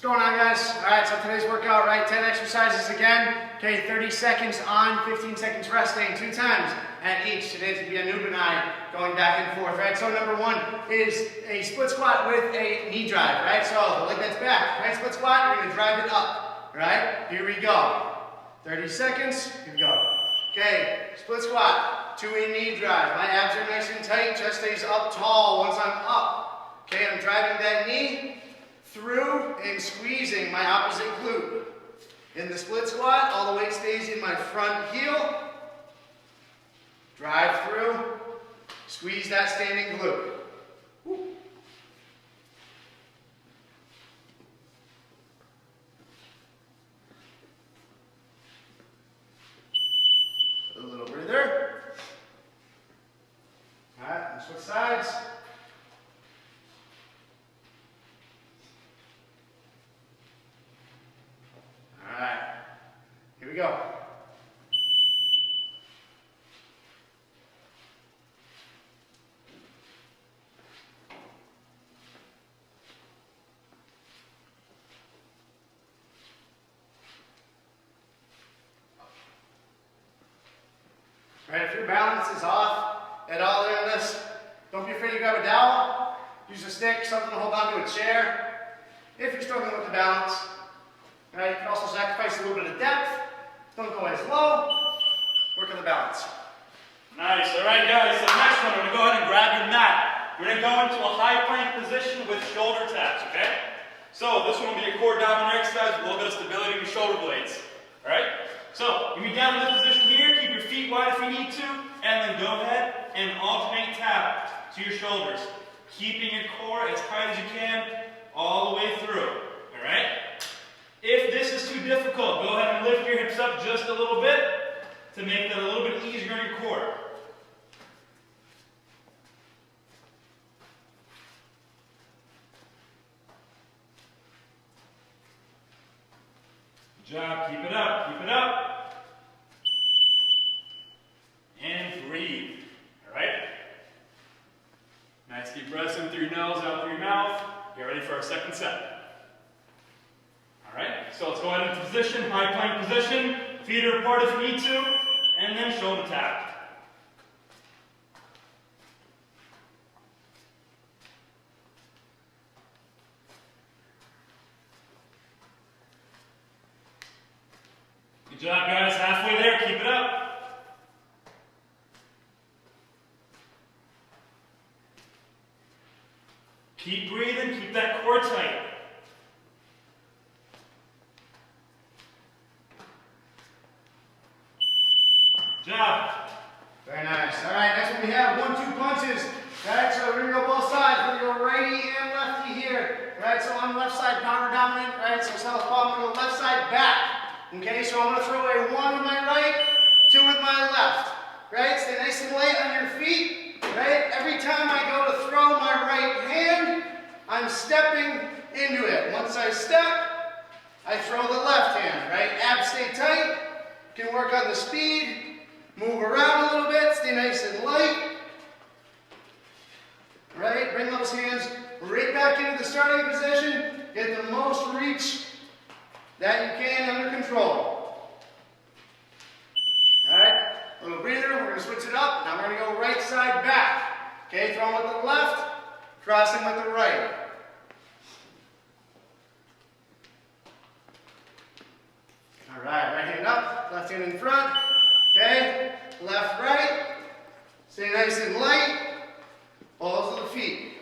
going on, guys? All right, so today's workout, right, 10 exercises again. Okay, 30 seconds on, 15 seconds resting, 2 times at each. Today's going to be a noob and I going back and forth, right? So number one is a split squat with a knee drive, right? So the leg that's back, right? Split squat, you're going to drive it up, right? Here we go. 30 seconds, here we go. Okay, split squat to a knee drive. My abs are nice and tight, chest stays up tall once I'm up. Okay, I'm driving that knee through and squeezing my opposite glute. In the split squat, all the weight stays in my front heel. Drive through, squeeze that standing glute. Woo. A little breather. All right, and switch sides. Here we go. Right, if your balance is off at all in this, don't be afraid to grab a dowel, use a stick, something to hold on to a chair. If you're struggling with the balance, right, you can also sacrifice a little bit of depth. Don't go as low. Work on the balance. Nice. All right, guys. So next one, we're going to go ahead and grab your mat. We're going to go into a high plank position with shoulder taps, okay? So this one will be a core dominant exercise with a little bit of stability in your shoulder blades. All right? So you be down in this position here. Keep your feet wide if you need to. And then go ahead and alternate tap to your shoulders. Keeping your core as tight as you can all the way through. All right? If this is too difficult, go ahead and lift your hips up just a little bit to make that a little bit easier on your core. Good job. Keep it up. Keep it up. And breathe. All right? Nice deep breaths in through your nose, out through your mouth. Get ready for our second set. Alright, so let's go ahead into position, high plank position, feet are apart if you need to, and then shoulder tap. Good job, guys, halfway there, keep it up. Keep breathing, keep that core tight. Job. Very nice. All right, next one we have 1-2 punches. Right, so we're going to go both sides. We're going to go righty and lefty here. Right, so on the left side, power dominant. Right, so southpaw, I'm going to go left side back. Okay, so I'm going to throw a 1 with my right, 2 with my left. Right, stay nice and light on your feet. Right, every time I go to throw my right hand, I'm stepping into it. Once I step, I throw the left hand. Right, abs stay tight. You can work on the speed. Move around a little bit, stay nice and light. Right, bring those hands right back into the starting position. Get the most reach that you can under control. Alright, a little breather, we're going to switch it up. Now we're going to go right side back. Okay, throwing with the left, crossing with the right. Alright, right hand up, left hand in front. Okay, left, right, stay nice and light, balls of the feet.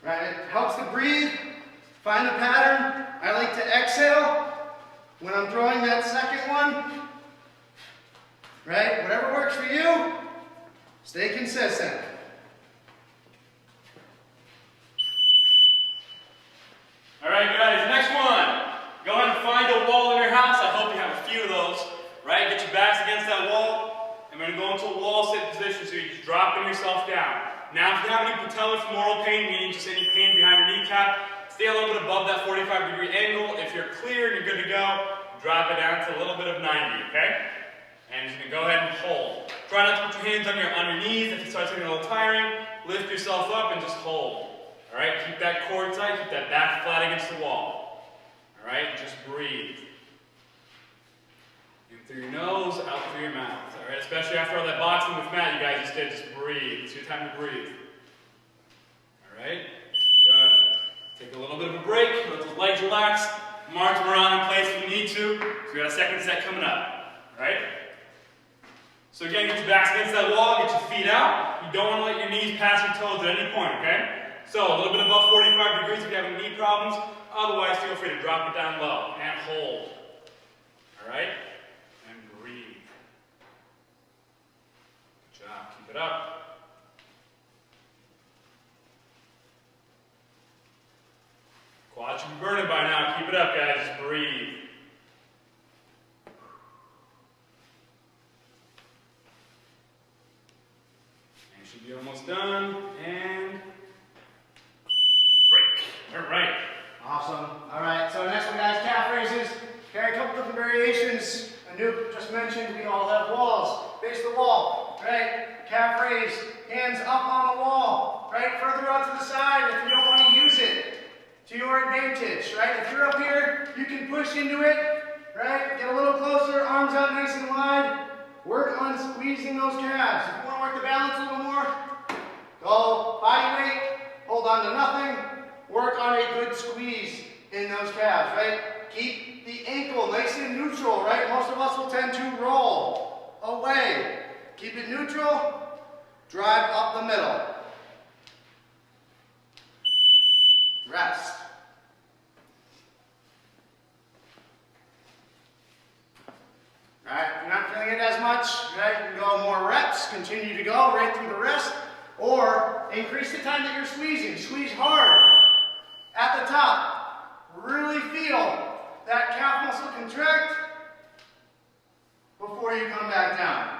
Right, it helps to breathe, find a pattern. I like to exhale when I'm throwing that second one. Right, whatever works for you, stay consistent. Alright guys, next one. Go ahead and find a wall in your house. I hope you have a few of those. Right, get your backs against that wall. And we're going to go into a wall sit position so you're just dropping yourself down. Now if you have any patellar femoral pain, meaning just any pain behind your kneecap, stay a little bit above that 45-degree angle. If you're clear and you're good to go, drop it down to a little bit of 90, okay? And you can go ahead and hold. Try not to put your hands on your knees. If it starts getting a little tiring, lift yourself up and just hold. All right, keep that core tight, keep that back flat against the wall. All right, just breathe. In through your nose, out through your mouth. All right, especially after all that boxing with Matt, you guys just did, just breathe. It's your time to breathe. All right, good. Take a little bit of a break, let those legs relax. March them around in place if you need to. So we got a second set coming up. All right? So again, get your backs against that wall, get your feet out. You don't want to let your knees pass your toes at any point, okay? So a little bit above 45 degrees if you have any knee problems. Otherwise, feel free to drop it down low and hold. All right? And breathe. Good job. Keep it up. Quads should be burning by now. Keep it up, guys. Just breathe. And should be almost done. And break. All right. Awesome. All right. So next one, guys, calf raises. Okay, a couple different variations. Anoop just mentioned we all have walls. Face the wall. Right. Calf raise. Hands up on the wall. Right. Further out to the side if you don't want to use it. To your advantage, right? If you're up here, you can push into it, right? Get a little closer, arms out nice and wide. Work on squeezing those calves. If you want to work the balance a little more, go body weight, hold on to nothing. Work on a good squeeze in those calves, right? Keep the ankle nice and neutral, right? Most of us will tend to roll away. Keep it neutral, drive up the middle. Rest. Alright, if you're not feeling it as much, right, you can go more reps, continue to go right through the rest, or increase the time that you're squeezing. Squeeze hard at the top. Really feel that calf muscle contract before you come back down.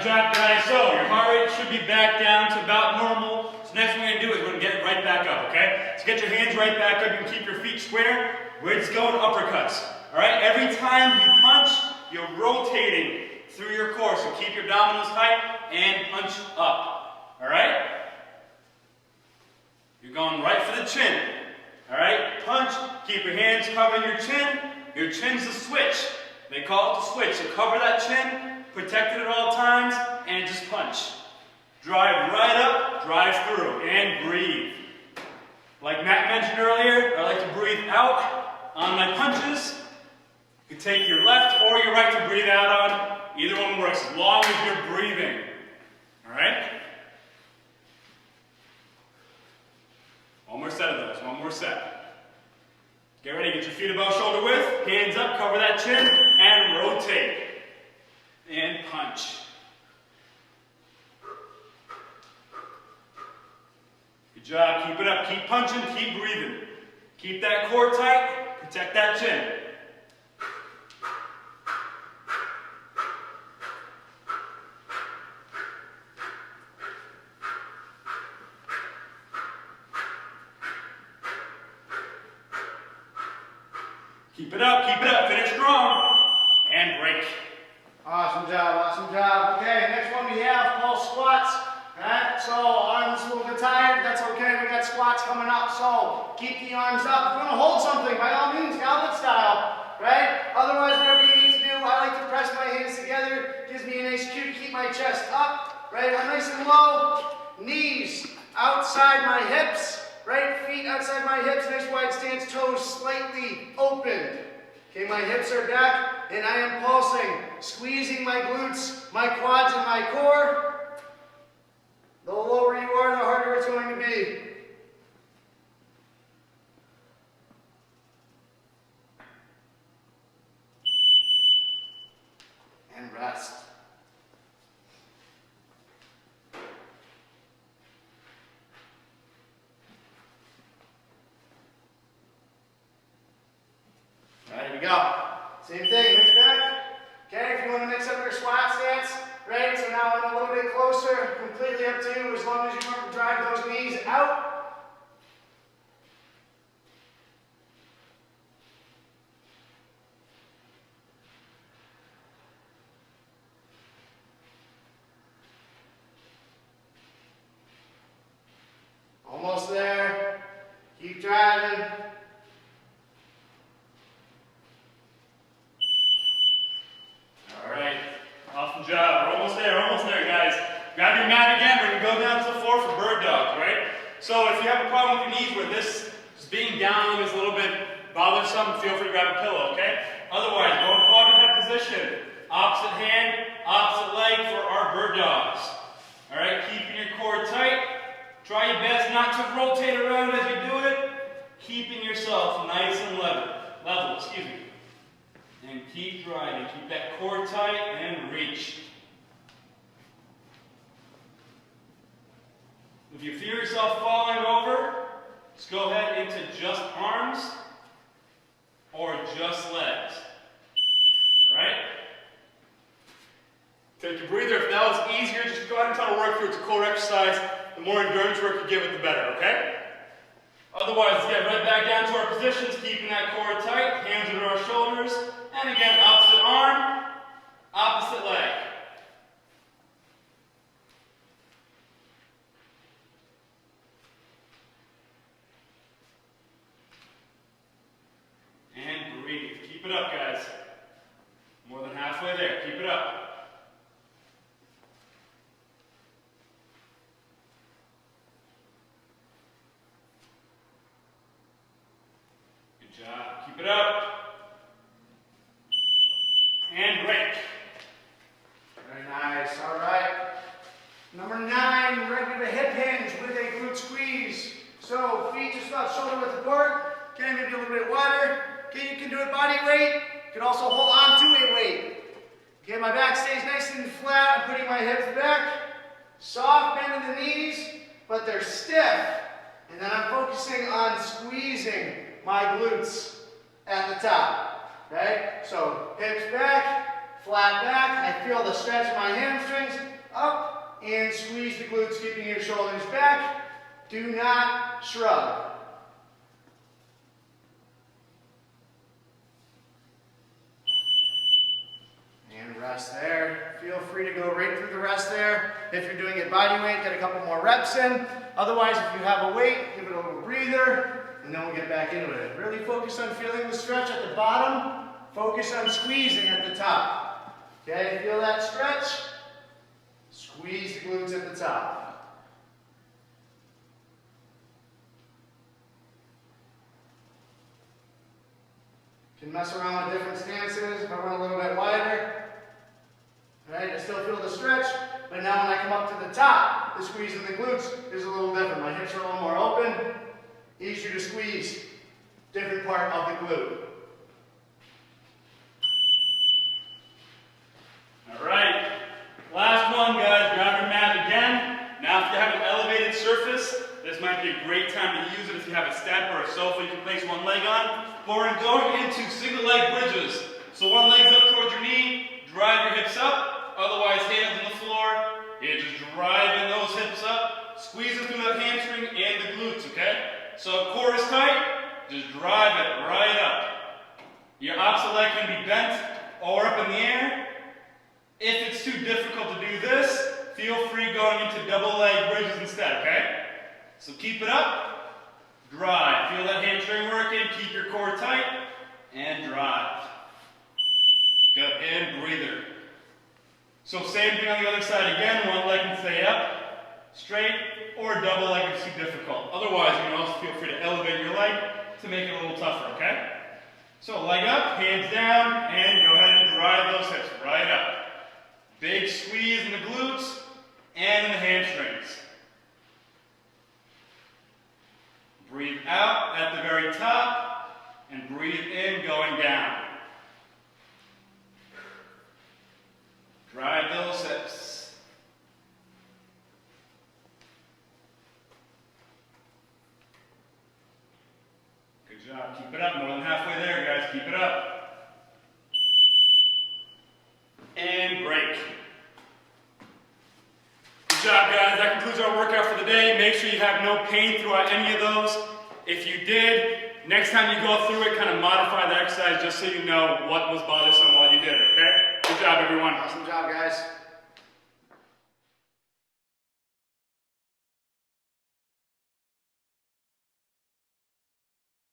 Good job, guys. So your heart rate should be back down to about normal. So next thing we're going to do is we're going to get it right back up, okay? So get your hands right back up. You can keep your feet square. We're just going uppercuts. All right? Every time you punch, you're rotating through your core. So keep your abdominals tight and punch up. All right? You're going right for the chin. All right? Punch. Keep your hands covering your chin. Your chin's the switch. They call it the switch. So cover that chin. Protect it at all times, and just punch. Drive right up, drive through, and breathe. Like Matt mentioned earlier, I like to breathe out on my punches. You can take your left or your right to breathe out on. Either one works, as long as you're breathing. All right? One more set of those, one more set. Get ready, get your feet above shoulder width, hands up, cover that chin, and rotate. And punch. Good job. Keep it up. Keep punching. Keep breathing. Keep that core tight. Protect that chin. Keep it up. Keep it up. Finish strong. And break. Awesome job, awesome job. Okay, next one we have pulse squats. Alright, so arms a little bit tired, that's okay, we got squats coming up, so keep the arms up. If you want to hold something, by all means, goblet style, right? Otherwise, whatever you need to do, I like to press my hands together, gives me a nice cue to keep my chest up, right? I'm nice and low, knees outside my hips, right? Feet outside my hips, nice wide stance, toes slightly open. Okay, my hips are back, and I am pulsing, squeezing my glutes, my quads, and my core. The lower you are, the harder it's going to be. And rest. Same thing, mix back. Okay, if you want to mix up your squat stance, right? So now I'm a little bit closer, completely up to you, as long as you remember to drive those knees out. Almost there. Keep driving. All right. Awesome job. We're almost there, guys. Grab your mat again. We're going to go down to the floor for bird dogs, right? So if you have a problem with your knees where this just being down is a little bit bothersome, feel free to grab a pillow, okay? Otherwise, go in quadruped position. Opposite hand, opposite leg for our bird dogs. All right, keeping your core tight. Try your best not to rotate around as you do it. Keeping yourself nice and level, excuse me. And keep driving. Keep that core tight and reach. If you feel yourself falling over, just go ahead into just arms or just legs. All right? Take a breather. If that was easier, just go ahead and try to work through it. It's a core exercise. The more endurance work you give it, the better, okay? Otherwise, let's get right back down to our positions, keeping that core tight, hands under our shoulders, and again, opposite arm, opposite leg. And breathe. Keep it up, guys. More than halfway there. Keep it up. Good job. Keep it up. And break. Very nice. All right. Number 9, ready to hip hinge with a glute squeeze. So feet just about shoulder width apart. Okay, maybe a little bit wider. Okay, you can do it body weight. You can also hold on to a weight. Okay, my back stays nice and flat. I'm putting my hips back. Soft bend in the knees, but they're stiff. And then I'm focusing on squeezing my glutes at the top. Okay, so hips back, flat back. I feel the stretch in my hamstrings. Up and squeeze the glutes, keeping your shoulders back. Do not shrug. And rest there. Feel free to go right through the rest there. If you're doing it body weight, get a couple more reps in. Otherwise, if you have a weight, give it a little breather, and then we'll get back into it. Really focus on feeling the stretch at the bottom. Focus on squeezing at the top. Okay, feel that stretch. Squeeze the glutes at the top. Can mess around with different stances. If I run a little bit wider. Right, I still feel the stretch, but now when I come up to the top, the squeeze in the glutes is a little different. My hips are a little more open, easier to squeeze. Different part of the glute. All right, last one, guys. Grab your mat again. Now, if you have an elevated surface, this might be a great time to use it. If you have a step or a sofa, you can place one leg on. But we're going into single leg bridges. So one leg's up towards your knee, drive your hips up. Otherwise, hands on the floor. You're just driving those hips up, squeezing through that hamstring and the glutes, okay? So core is tight, just drive it right up. Your opposite leg can be bent or up in the air. If it's too difficult to do this, feel free going into double leg bridges instead, okay? So keep it up, drive. Feel that hamstring working, keep your core tight, and drive. Good, and breather. So same thing on the other side again, one leg can stay up, straight, or double leg if it's too difficult. Otherwise, you can also feel free to elevate your leg to make it a little tougher, okay? So leg up, hands down, and go ahead and drive those hips right up. Big squeeze in the glutes and in the hamstrings. Breathe out at the very top, and breathe in going down. Drive those hips. Good job. Keep it up. More than halfway there, guys. Keep it up. and break. Good job, guys. That concludes our workout for the day. Make sure you have no pain throughout any of those. If you did, next time you go through it, kind of modify the exercise just so you know what was bothersome while you did it, okay? Good job, everyone. Awesome job, guys.